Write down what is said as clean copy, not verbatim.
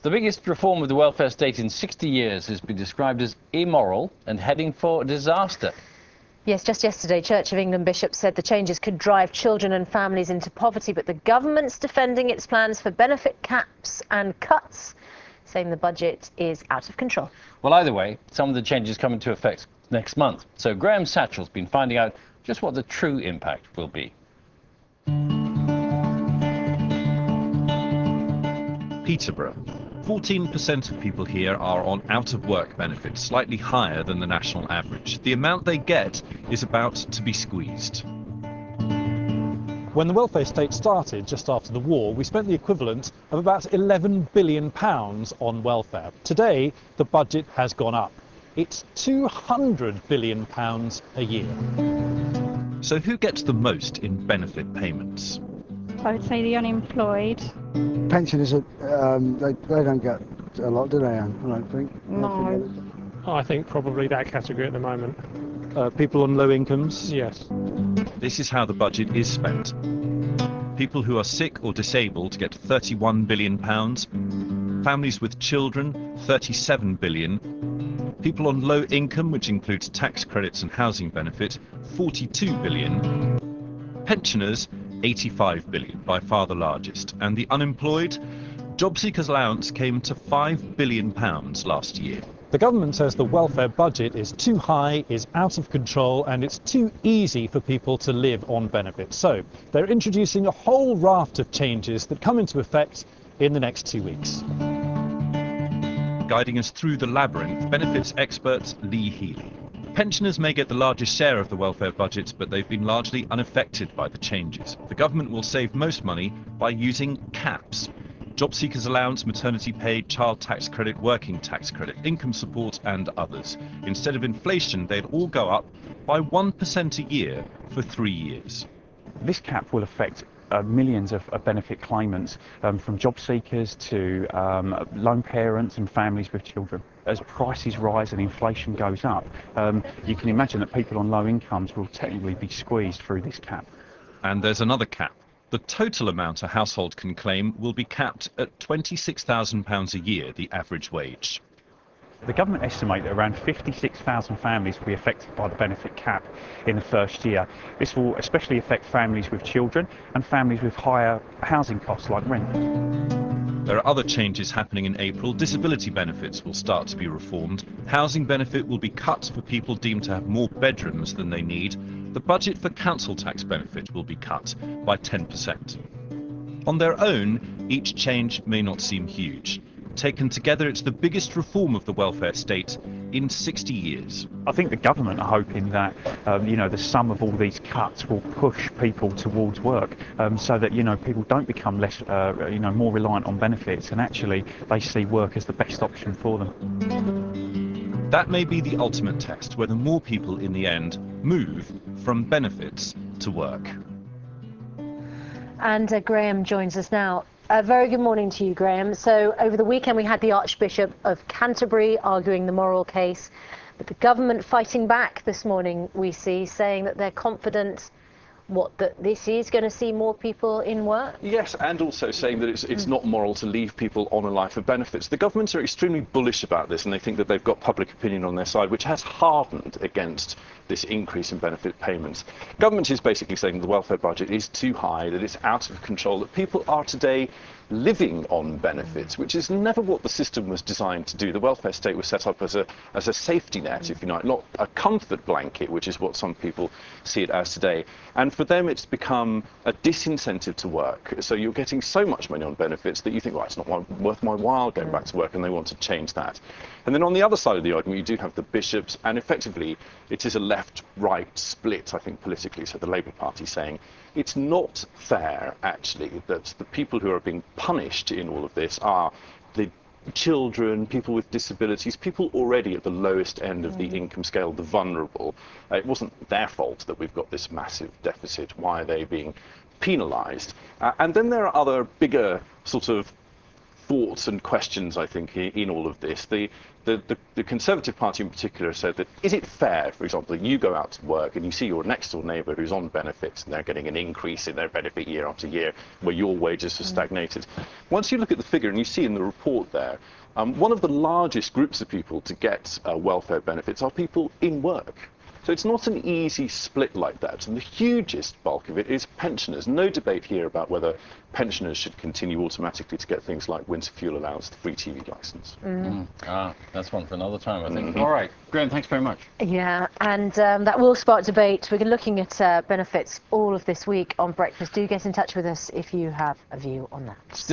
The biggest reform of the welfare state in 60 years has been described as immoral and heading for disaster. Yes, just yesterday, Church of England bishops said the changes could drive children and families into poverty, but the government's defending its plans for benefit caps and cuts, saying the budget is out of control. Well, either way, some of the changes come into effect next month. So Graham Satchell's been finding out just what the true impact will be. Peterborough. 14% of people here are on out-of-work benefits, slightly higher than the national average. The amount they get is about to be squeezed. When the welfare state started just after the war, we spent the equivalent of about £11 billion on welfare. Today, the budget has gone up. It's £200 billion a year. So who gets the most in benefit payments? I would say the unemployed. Pensioners, they don't get a lot, do they, Anne? I don't think. No. I think probably that category at the moment. People on low incomes? Yes. This is how the budget is spent. People who are sick or disabled get £31 billion. Families with children, £37 billion. People on low income, which includes tax credits and housing benefit, £42 billion. Pensioners, £85 billion, by far the largest. And the unemployed? Job seekers' allowance came to £5 billion last year. The government says the welfare budget is too high, is out of control, and it's too easy for people to live on benefits. So they're introducing a whole raft of changes that come into effect in the next 2 weeks. Guiding us through the labyrinth, benefits expert Healey. Pensioners may get the largest share of the welfare budget, but they've been largely unaffected by the changes. The government will save most money by using caps. Job seekers' allowance, maternity pay, child tax credit, working tax credit, income support and others. Instead of inflation, they'd all go up by 1% a year for 3 years. This cap will affect millions of benefit claimants, from job seekers to lone parents and families with children. As prices rise and inflation goes up, you can imagine that people on low incomes will technically be squeezed through this cap. And there's another cap. The total amount a household can claim will be capped at £26,000 a year, the average wage. The government estimate that around 56,000 families will be affected by the benefit cap in the first year. This will especially affect families with children and families with higher housing costs like rent. There are other changes happening in April. Disability benefits will start to be reformed. Housing benefit will be cut for people deemed to have more bedrooms than they need. The budget for council tax benefit will be cut by 10%. On their own, each change may not seem huge. Taken together, it's the biggest reform of the welfare state in 60 years. I think the government are hoping that the sum of all these cuts will push people towards work, so that people don't become less more reliant on benefits, and actually they see work as the best option for them. That may be the ultimate test, whether more people in the end move from benefits to work. And Graham joins us now. Very good morning to you, Graham. So over the weekend we had the Archbishop of Canterbury arguing the moral case, but the government fighting back this morning, we see, saying that they're confident that this is going to see more people in work? Yes, and also saying that it's not moral to leave people on a life of benefits. The governments are extremely bullish about this, and they think that they've got public opinion on their side, which has hardened against this increase in benefit payments. Government is basically saying the welfare budget is too high, that it's out of control, that people are today living on benefits, which is never what the system was designed to do. The welfare state was set up as a safety net, if you like, not a comfort blanket, which is what some people see it as today. And for them, it's become a disincentive to work. So you're getting so much money on benefits that you think, well, it's not worth my while going back to work, and they want to change that. And then on the other side of the argument, you do have the bishops, and effectively it is a left-right split, I think, politically. So the Labour Party saying it's not fair, actually, that the people who are being punished in all of this are the children, people with disabilities, people already at the lowest end of the income scale, the vulnerable. It wasn't their fault that we've got this massive deficit. Why are they being penalised? And then there are other bigger sort of thoughts and questions, I think, in all of this. The Conservative Party in particular said that, is it fair, for example, that you go out to work and you see your next door neighbour who's on benefits and they're getting an increase in their benefit year after year, where your wages have stagnated? Once you look at the figure and you see in the report there, one of the largest groups of people to get welfare benefits are people in work. So it's not an easy split like that, and the hugest bulk of it is pensioners. No debate here about whether pensioners should continue automatically to get things like winter fuel allowance, the free TV licence. That's one for another time, I think. All right, Graham, thanks very much. Yeah, and that will spark debate. We're looking at benefits all of this week on Breakfast. Do get in touch with us if you have a view on that.